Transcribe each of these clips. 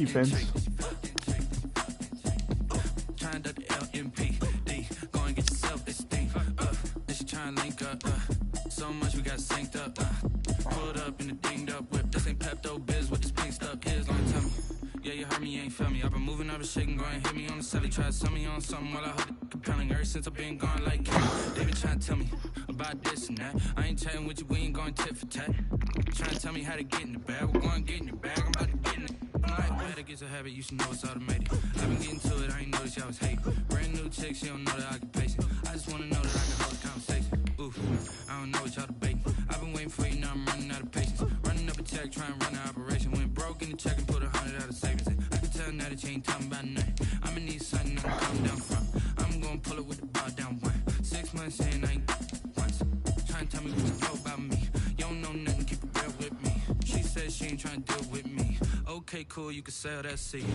defense. So much we got synced up. Pulled up in the dinged up whip. This ain't Pepto Biz with this pink stuff. Kids long tell me. Yeah, you heard me, you ain't feel me. I've been moving, I've been shaking, go and hit me on the celly. Try to sell me on something while I heard it compelling. Ever since I've been gone like they been trying to tell me about this and that. I ain't chatting with you, we ain't going tit for tat. Trying to tell me how to get in the bag. We're going to get in the bag, I'm about to get in it. I'm like, better get a habit, you should know it's automated. I've been getting to it, I ain't noticed y'all was hating. Brand new chick, she don't know the occupation. I just wanna know that I can hold a conversation. Oof, I don't know what y'all debating. I've been waiting for you, now I'm running out of patience. Running up a check, trying to run an operation. Went broke in the check and put 100 out of savings in. I can tell now that you ain't talking about nothing. I'ma need something I can calm down from. I'm gonna pull it with the bar down one. 6 months in, I ain't once. Trying to tell me what you know about me. You don't know nothing, keep it real with me. She said she ain't trying to deal with me. Okay, cool, you can sell that seed.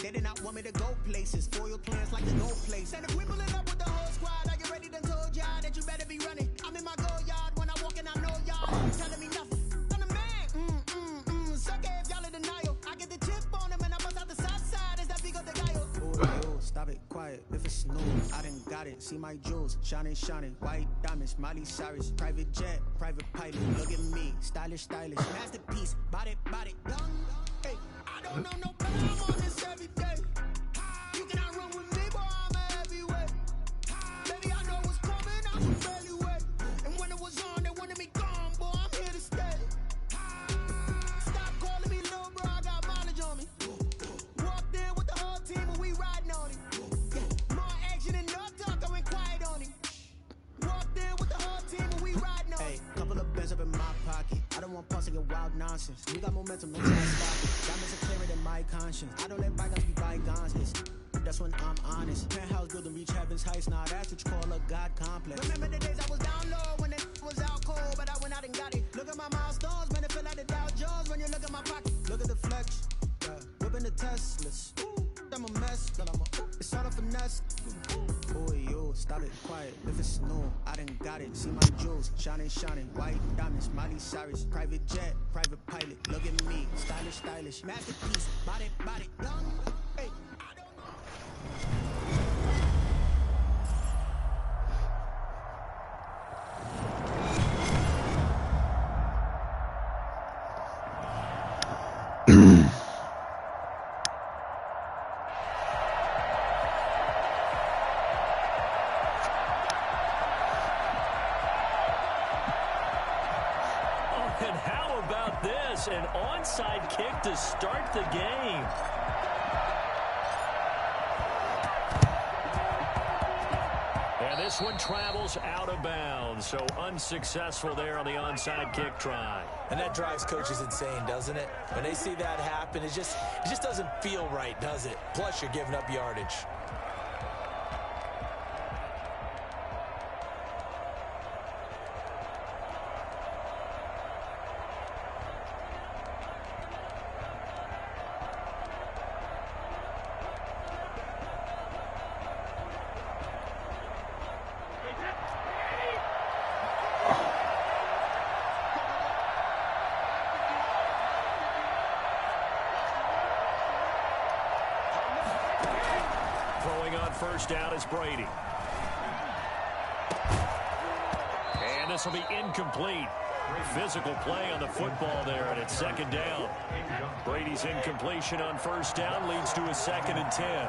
They did not want me to go places. Foil plans like the gold place. And if we pulling up with the whole squad, are you ready? Done told y'all that you better be running. I'm in my go yard when I walk in, I know y'all ain't telling me nothing. I'm the man. Suck it if y'all in denial. I get the chip on him and I bust out the south side. Is that big of the guy? Oh, stop it, quiet. If it's new, I done got it. See my jewels, shining, shining. White diamonds, Miley Cyrus. Private jet, private pilot. Look at me, stylish, stylish. Masterpiece, body, body, young. Hey, I don't know no better. I'm on this every day. You cannot run with me, boy, I'm a heavyweight. Baby, I know what's coming, I can barely wait. And when it was on, they wanted me gone, boy, I'm here to stay. Stop calling me little bro, I got mileage on me. Walked in with the whole team and we riding on it. More action and no talk, I went quiet on it. Walked in with the whole team and we riding on it. Couple of bands up in my pocket. I don't want pause to get wild nonsense. We got momentum, no time stopping. Diamonds are clearer than my conscience. I don't let bygones be bygones. That's when I'm honest. Penthouse building, reach heaven's heights. Nah, that's what you call a God complex. Remember the days I was down low when it was out cold, but I went out and got it. Look at my milestones, man, it feel like the Dow Jones when you look at my pocket. Look at the flex, whipping the Teslas. I'm a mess, but it's all a finesse. Boy, yo, stop it, quiet. If it's new, I done got it. See my jewels, shining, shining. White diamonds, Miley Cyrus. Private jet, private pilot. Look at me, stylish, stylish. Masterpiece, body, body, young. Hey, I don't And how about this? An onside kick to start the game. And this one travels out of bounds, so unsuccessful there on the onside kick try. And that drives coaches insane, doesn't it? When they see that happen, it just doesn't feel right, does it? Plus, you're giving up yardage. First down is Brady. And this will be incomplete. Physical play on the football there, and it's second down. Brady's incompletion on first down leads to a 2nd and 10.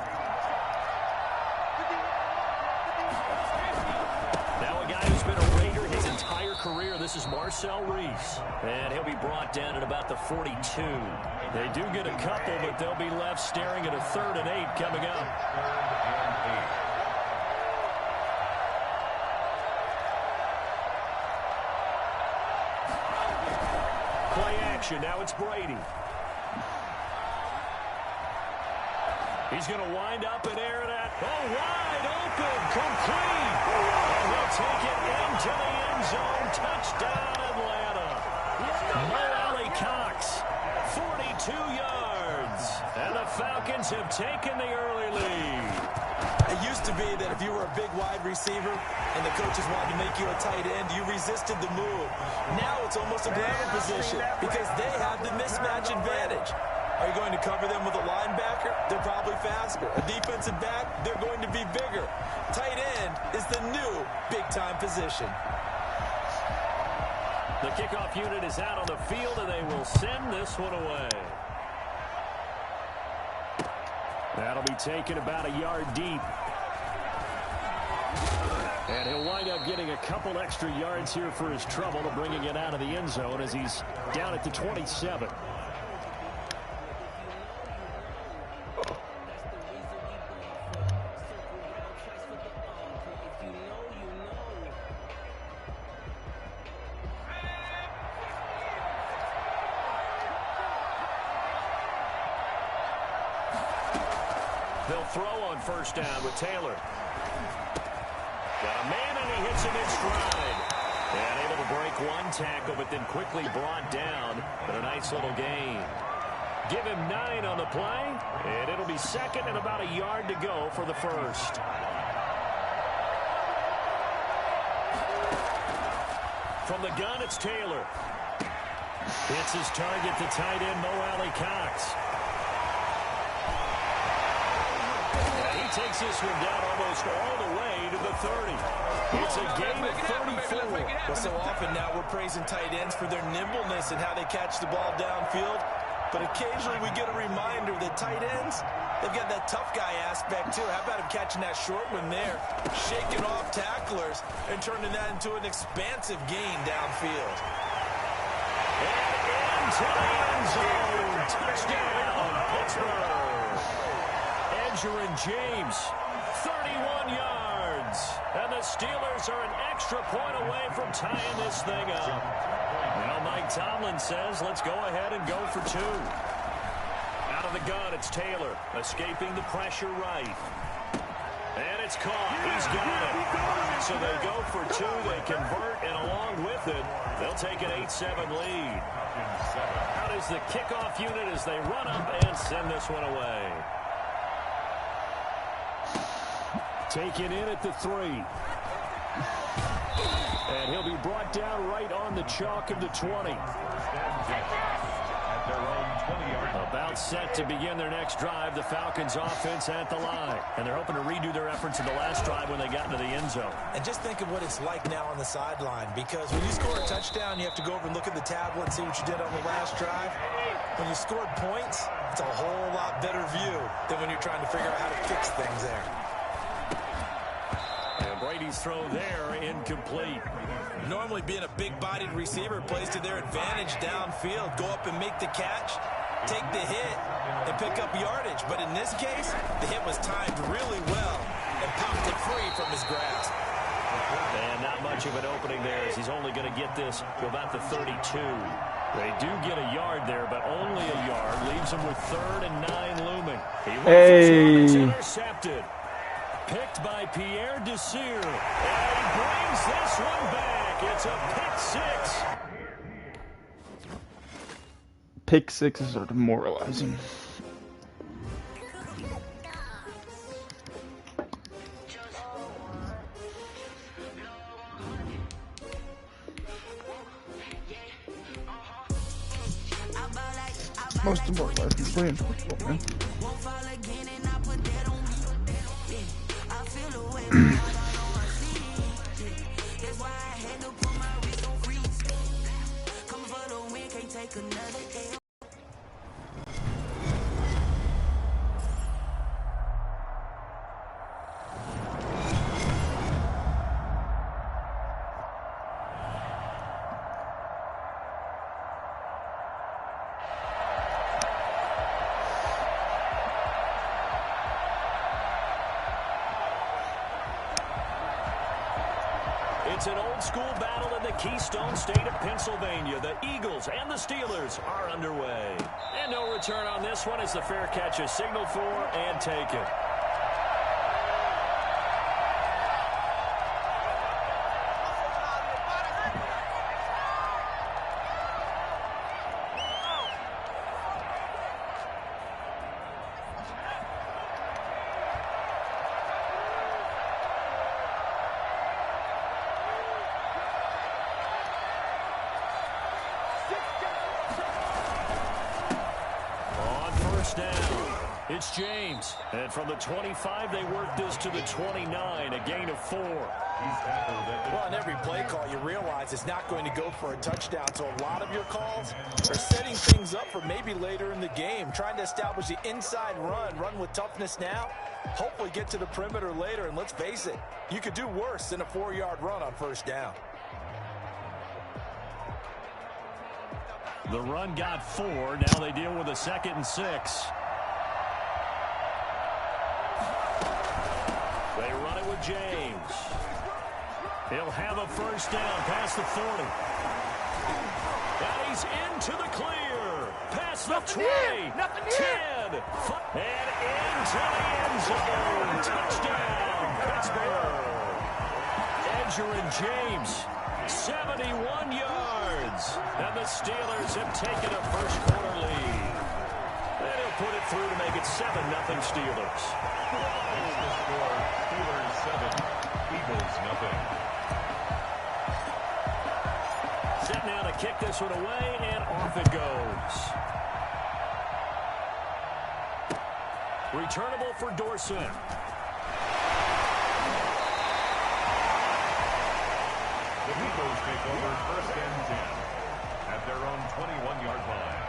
Now a guy who's been a Raider his entire career. This is Marcel Reese, and he'll be brought down at about the 42. They do get a couple, but they'll be left staring at a 3rd and 8 coming up. Play action. Now it's Brady. He's going to wind up and air it at, wide open, complete. And he'll take it into the end zone. Touchdown, Atlanta. Mo Alley-Cox, 42 yards. And the Falcons have taken the early lead. It used to be that if you were a big wide receiver and the coaches wanted to make you a tight end, you resisted the move. Now it's almost a glamour position because they have the mismatch advantage. Are you going to cover them with a linebacker? They're probably faster. A defensive back? They're going to be bigger. Tight end is the new big-time position. The kickoff unit is out on the field, and they will send this one away. That'll be taken about a yard deep. And he'll wind up getting a couple extra yards here for his trouble to bringing it out of the end zone as he's down at the 27. They'll throw on first down with Taylor. Got a man, and he hits him in stride. And able to break one tackle, but then quickly brought down. But a nice little gain. Give him 9 on the play, and it'll be 2nd and about a yard to go for the first. From the gun, it's Taylor. Hits his target, the tight end, Mo Alley-Cox. Takes this one down almost all the way to the 30. It's a gain of 34. Well, so often now we're praising tight ends for their nimbleness and how they catch the ball downfield. But occasionally we get a reminder that tight ends, they've got that tough guy aspect too. How about him catching that short one there, shaking off tacklers, and turning that into an expansive gain downfield. And into the end zone. Touchdown, Pittsburgh. And James, 31 yards. And the Steelers are an extra point away from tying this thing up. Now Mike Tomlin says, let's go ahead and go for 2. Out of the gun, it's Taylor, escaping the pressure right. And it's caught. He's got it. So they go for 2. They convert, and along with it, they'll take an 8-7 lead. Out is the kickoff unit as they run up and send this one away. Taken in at the 3. And he'll be brought down right on the chalk of the 20. About set to begin their next drive, the Falcons offense at the line. And they're hoping to redo their efforts in the last drive when they got into the end zone. And just think of what it's like now on the sideline, because when you score a touchdown, you have to go over and look at the tablet and see what you did on the last drive. When you scored points, it's a whole lot better view than when you're trying to figure out how to fix things there. And Brady's throw there incomplete. Normally being a big-bodied receiver plays to their advantage downfield. Go up and make the catch, take the hit, and pick up yardage. But in this case, the hit was timed really well and popped it free from his grasp. And not much of an opening there as he's only going to get this to about the 32. They do get a yard there, but only a yard. Leaves him with 3rd and 9 looming. He runs intercepted. Picked by Pierre Desir. And he brings this one back. It's a pick 6. Pick 6s are demoralizing. Most demoralizing playing football, man. It's an old-school battle in the Keystone State of Pennsylvania. The Eagles and the Steelers are underway. And no return on this one as the fair catch is signaled for and taken. Down. It's James. And from the 25, they work this to the 29, a gain of 4. Well, on every play call, you realize it's not going to go for a touchdown. So a lot of your calls are setting things up for maybe later in the game, trying to establish the inside run with toughness now, hopefully get to the perimeter later. And let's face it, you could do worse than a 4-yard run on first down. The run got 4. Now they deal with a 2nd and 6. They run it with James. He'll have a first down past the 40. And he's into the clear. Past the 20. 10. And into the end zone. Touchdown, Pittsburgh. Edger and James. 71 yards. And the Steelers have taken a first-quarter lead. And he'll put it through to make it 7-0 Steelers. Steelers 7, Eagles 0. Set now to kick this one away, and off it goes. Returnable for Dorsett. The Eagles take over 1st and 10 at their own 21-yard line.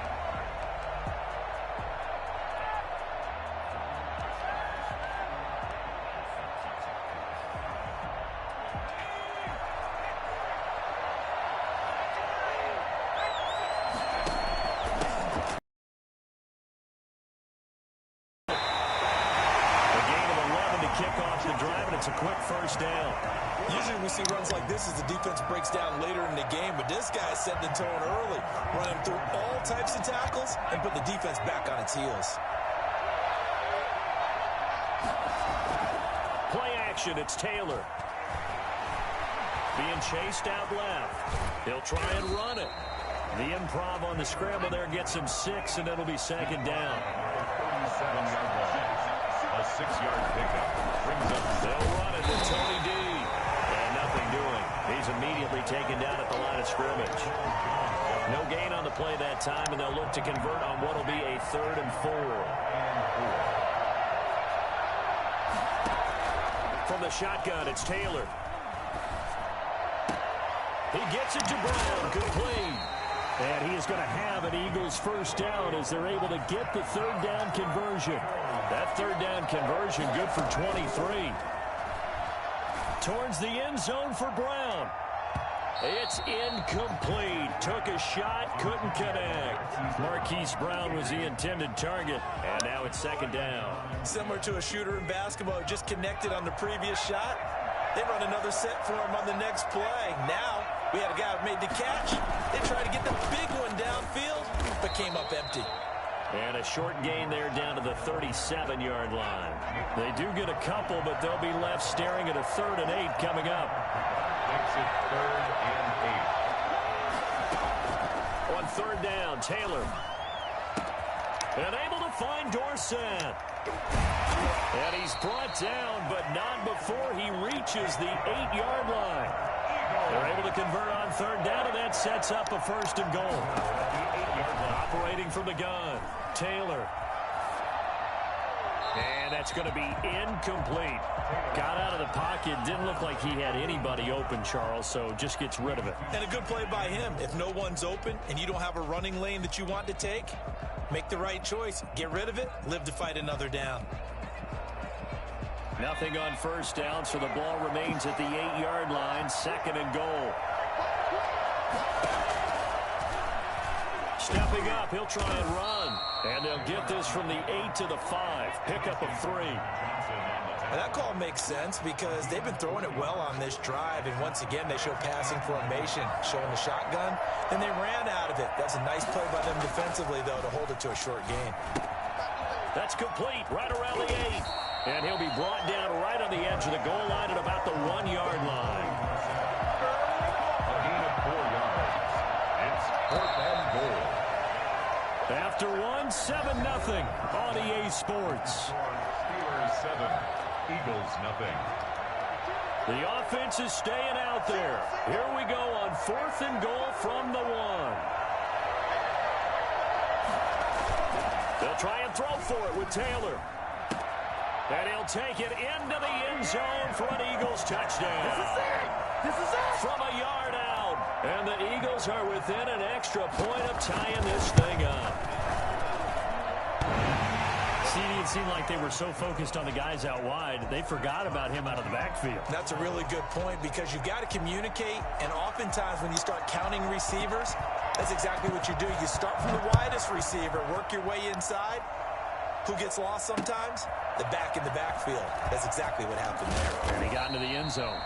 A gain of 11 to kick off the drive, and it's a quick first down. Usually we see runs like this as the defense breaks down later in the game, but this guy set the tone early, running through all types of tackles and put the defense back on its heels. Play action, it's Taylor. Being chased out left. He'll try and run it. The improv on the scramble there gets him 6, and it'll be 2nd down. 37-yard line. A 6-yard pickup brings up. They'll run it with Tony D. And nothing doing. He's immediately taken down at the line of scrimmage. No gain on the play that time, and they'll look to convert on what will be a 3rd and 4. From the shotgun, it's Taylor. He gets it to Brown. Complete. And he is going to have an Eagles first down as they're able to get the 3rd down conversion. That 3rd down conversion good for 23. Towards the end zone for Brown. It's incomplete. Took a shot, couldn't connect. Marquise Brown was the intended target, and now it's 2nd down. Similar to a shooter in basketball who just connected on the previous shot. They run another set for him on the next play. Now, we had a guy who made the catch. They tried to get the big one downfield, but came up empty. And a short gain there down to the 37-yard line. They do get a couple, but they'll be left staring at a 3rd and 8 coming up. Makes it 3rd and 8. On 3rd down, Taylor. And able to find Dorsett. And he's brought down, but not before he reaches the 8-yard line. They're able to convert on 3rd down, and that sets up a 1st and goal. Operating from the gun, Taylor. And that's going to be incomplete. Got out of the pocket. Didn't look like he had anybody open, Charles, so just gets rid of it. And a good play by him. If no one's open and you don't have a running lane that you want to take, make the right choice. Get rid of it. Live to fight another down. Nothing on 1st down, so the ball remains at the 8-yard line. 2nd and goal. Stepping up, he'll try and run. And they'll get this from the 8 to the 5. Pickup of 3. And that call makes sense because they've been throwing it well on this drive. And once again, they show passing formation, showing the shotgun. Then they ran out of it. That's a nice play by them defensively, though, to hold it to a short gain. That's complete right around the 8. And he'll be brought down right on the edge of the goal line at about the 1-yard line. A gain of 4 yards. It's 4th and goal. After 1, 7-0 on EA Sports. Steelers 7, Eagles nothing. The offense is staying out there. Here we go on 4th and goal from the 1. They'll try and throw for it with Taylor. And he'll take it into the end zone for an Eagles touchdown. This is it. From a yard out. And the Eagles are within an extra point of tying this thing up. It seemed like they were so focused on the guys out wide, they forgot about him out of the backfield. That's a really good point because you've got to communicate, and oftentimes when you start counting receivers, that's exactly what you do. You start from the widest receiver, work your way inside. Who gets lost sometimes? The back in the backfield. That's exactly what happened there. And he got into the end zone.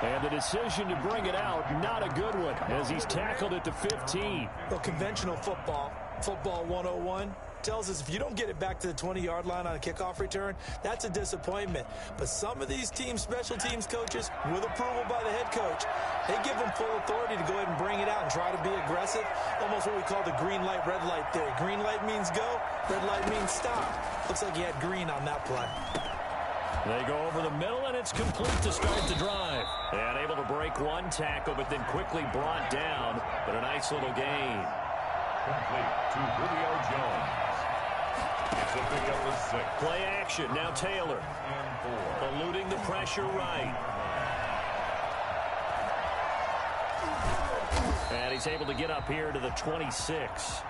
And the decision to bring it out, not a good one, as he's tackled at the 15. Well, conventional football 101, tells us if you don't get it back to the 20-yard line on a kickoff return, that's a disappointment. But some of these teams, special teams coaches, with approval by the head coach, they give them full authority to go ahead and bring it out and try to be aggressive. Almost what we call the green light, red light theory. Green light means go, red light means stop. Looks like he had green on that play. They go over the middle, and it's complete to start the drive. And able to break one tackle, but then quickly brought down. But a nice little gain. Complete to Julio Jones. It's a pickup of 6. Play action. Now Taylor. And 4. Eluding the pressure right. And he's able to get up here to the 26.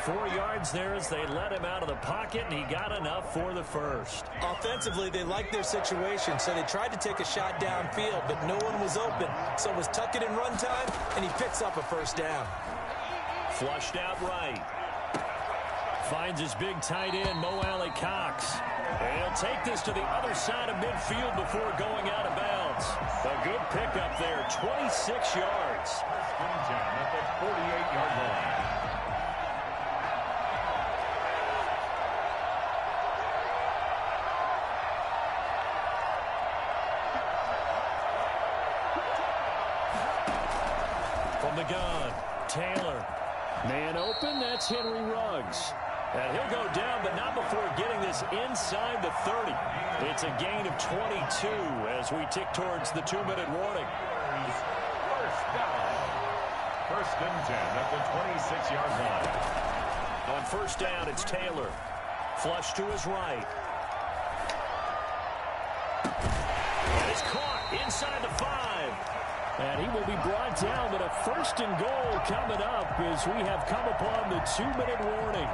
4 yards there as they let him out of the pocket, and he got enough for the first. Offensively, they liked their situation, so they tried to take a shot downfield, but no one was open. So it was tuck it in run time, and he picks up a first down. Flushed out right. Finds his big tight end, Mo Alley Cox. And he'll take this to the other side of midfield before going out of bounds. A good pickup there, 26 yards. First and 10 at the 48-yard line. From the gun, Taylor. Man open, that's Henry Ruggs. And he'll go down, but not before getting this inside the 30. It's a gain of 22 as we tick towards the 2-minute warning. First down. First and 10 at the 26-yard line. On first down, it's Taylor. Flush to his right. And it's caught inside the 5. And he will be brought down, but a first and goal coming up as we have come upon the 2-minute warning.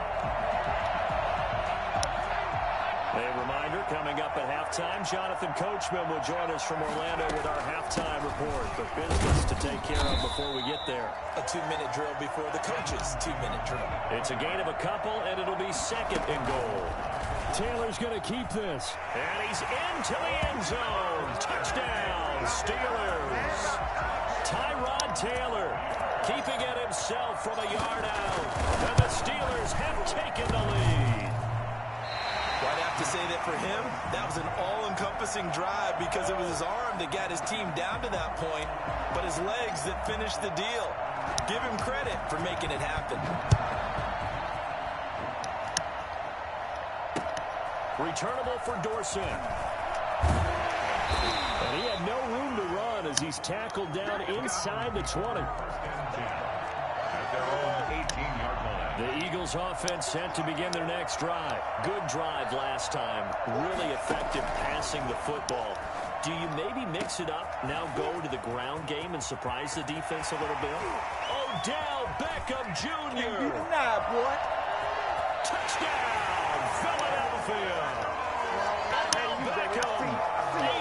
A reminder, coming up at halftime, Jonathan Coachman will join us from Orlando with our halftime report. But business to take care of before we get there. A 2-minute drill before the coach's 2-minute drill. It's a gain of a couple, and it'll be second and goal. Taylor's going to keep this. And he's into the end zone. Touchdown, Steelers. Tyrod Taylor keeping it himself from a yard out. And the Steelers have taken the lead. Well, I'd have to say that for him, that was an all-encompassing drive because it was his arm that got his team down to that point, but his legs that finished the deal. Give him credit for making it happen. Returnable for Dorson. And he had no room to run as he's tackled down inside the 20. At their own 18-yard line. The Eagles offense set to begin their next drive. Good drive last time. Really effective passing the football. Do you maybe mix it up, now go to the ground game and surprise the defense a little bit? Odell Beckham Jr. Touchdown, Philadelphia. Beckham,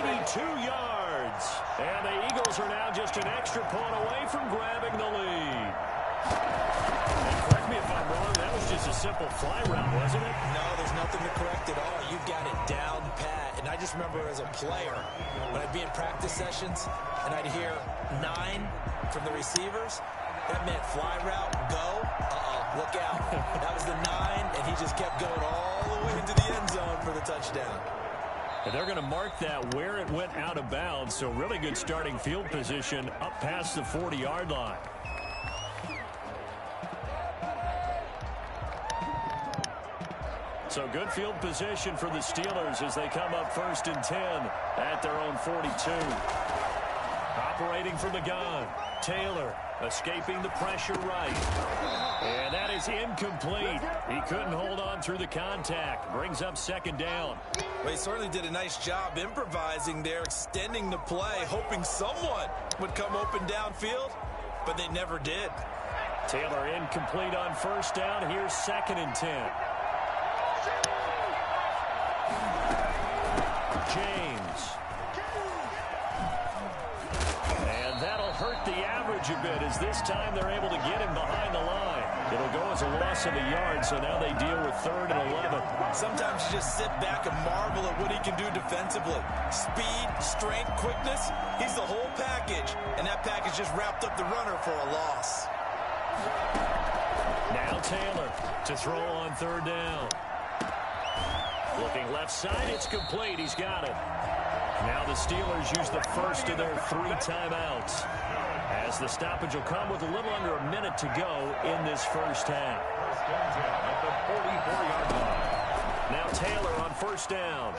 82 yards. And the Eagles are now just an extra point away from grabbing the lead. Correct me if I'm wrong, that was just a simple fly route, wasn't it? No, there's nothing to correct at all. You've got it down pat. And I just remember as a player, when I'd be in practice sessions and I'd hear 9 from the receivers, that meant fly route, go, look out. That was the 9, and he just kept going all the way into the end zone for the touchdown. And they're going to mark that where it went out of bounds, so really good starting field position up past the 40-yard line. So good field position for the Steelers as they come up 1st and 10 at their own 42. Operating from the gun, Taylor escaping the pressure right. And that is incomplete. He couldn't hold on through the contact. Brings up 2nd down. Well, he certainly did a nice job improvising there, extending the play, hoping someone would come open downfield, but they never did. Taylor incomplete on 1st down. Here's 2nd and 10. James. And that'll hurt the average a bit as this time they're able to get him behind the line. It'll go as a loss of a yard, so now they deal with 3rd and 11. Sometimes you just sit back and marvel at what he can do defensively. Speed, strength, quickness, he's the whole package. And that package just wrapped up the runner for a loss. Now Taylor to throw on 3rd down. Looking left side, it's complete. He's got it. Now the Steelers use the first of their 3 timeouts, as the stoppage will come with a little under a minute to go in this first half. At the 44-yard line. Now Taylor on 1st down.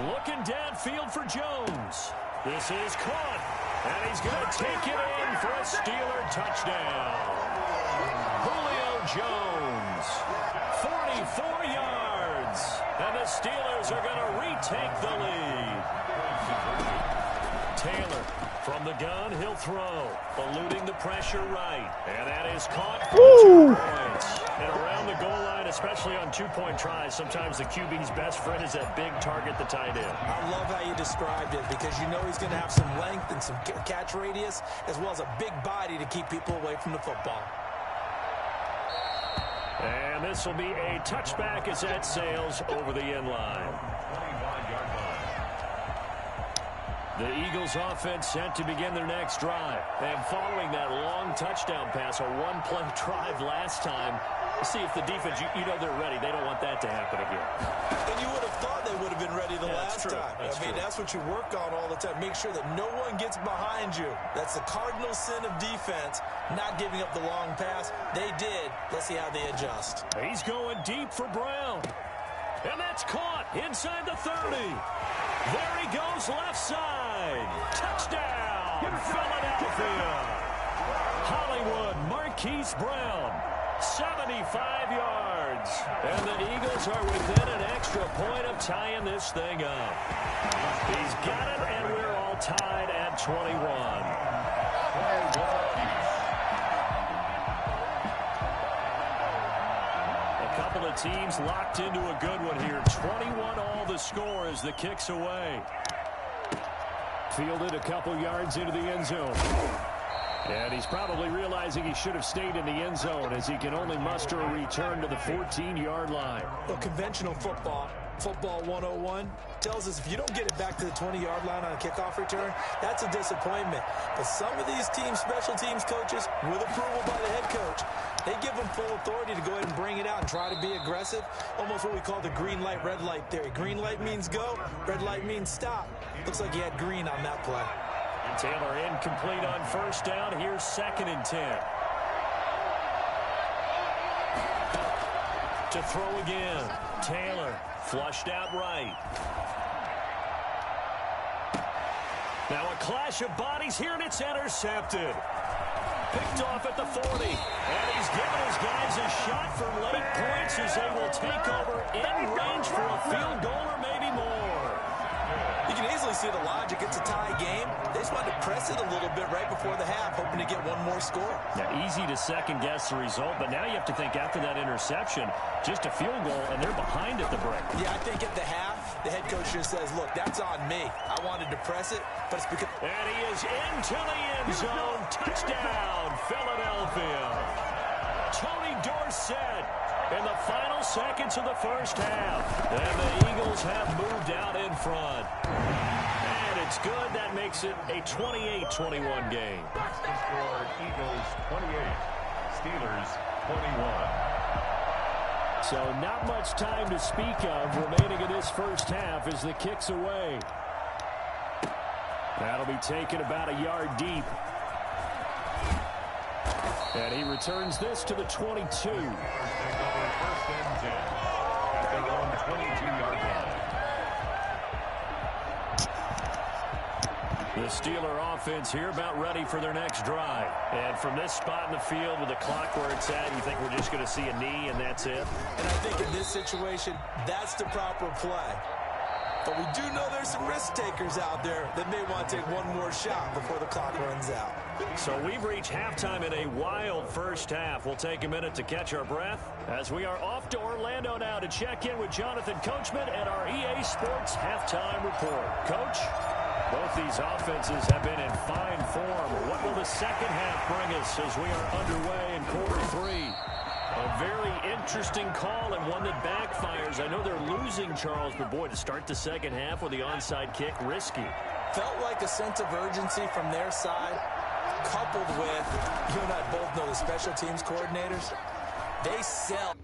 Looking downfield for Jones. This is caught, and he's going to take it in for a Steeler touchdown. Julio Jones, 44 yards, and the Steelers are going to retake the lead. Taylor from the gun, he'll throw, eluding the pressure right, and that is caught for 2 points. And around the goal line, especially on 2-point tries, sometimes the QB's best friend is that big target, the tight end. I love how you described it, because you know he's going to have some length and some catch radius, as well as a big body to keep people away from the football. And this will be a touchback as that sails over the end line. 25-yard line. The Eagles offense set to begin their next drive. And following that long touchdown pass, a 1-play drive last time, see if the defense, you know they're ready. They don't want that to happen again. And you would have thought they would have been ready the last time. That's what you work on all the time. Make sure that no one gets behind you. That's the cardinal sin of defense, not giving up the long pass. They did. Let's see how they adjust. He's going deep for Brown. And that's caught inside the 30. There he goes left side. Touchdown, Philadelphia. Hollywood Marquise Brown, 75 yards. And the Eagles are within an extra point of tying this thing up. He's got it, and we're all tied at 21. Teams locked into a good one here. 21 all the score as the kick's away. Fielded a couple yards into the end zone. And he's probably realizing he should have stayed in the end zone as he can only muster a return to the 14-yard line. Well, conventional football 101, tells us if you don't get it back to the 20-yard line on a kickoff return, that's a disappointment. But some of these teams, special teams coaches, with approval by the head coach, they give them full authority to go ahead and bring it out and try to be aggressive. Almost what we call the green light, red light theory. Green light means go, red light means stop. Looks like he had green on that play. Taylor incomplete on 1st down. Here's 2nd and 10. To throw again. Taylor flushed out right. Now a clash of bodies here, and it's intercepted. Picked off at the 40. And he's given his guys a shot for late points as they will take over in range for a field goal or maybe more. You can easily see the logic. It's a tie game. They just wanted to press it a little bit right before the half, hoping to get one more score. Now, easy to second-guess the result, but now you have to think after that interception, just a field goal, and they're behind at the break. Yeah, I think at the half, the head coach just says, look, that's on me. I wanted to press it, but it's because... And he is into the end zone. Touchdown, Philadelphia. Tony Dorsett in the final seconds of the first half. And the Eagles have moved out in front. And it's good. That makes it a 28-21 game. The score, Eagles 28, Steelers 21. So not much time to speak of remaining in this first half as the kick's away. That'll be taken about a yard deep. And he returns this to the 22. First and 10 at their own 22-yard line. The Steeler offense here about ready for their next drive. And from this spot in the field with the clock where it's at, you think we're just going to see a knee and that's it? And I think in this situation, that's the proper play. But we do know there's some risk takers out there that may want to take one more shot before the clock runs out. So we've reached halftime in a wild first half. We'll take a minute to catch our breath as we are off to Orlando now to check in with Jonathan Coachman and our EA Sports halftime report. Coach? Both these offenses have been in fine form. What will the second half bring us as we are underway in quarter three? A very interesting call and one that backfires. I know they're losing, Charles, but boy, to start the second half with the onside kick, risky. Felt like a sense of urgency from their side, coupled with, you and I both know the special teams coordinators, they sell.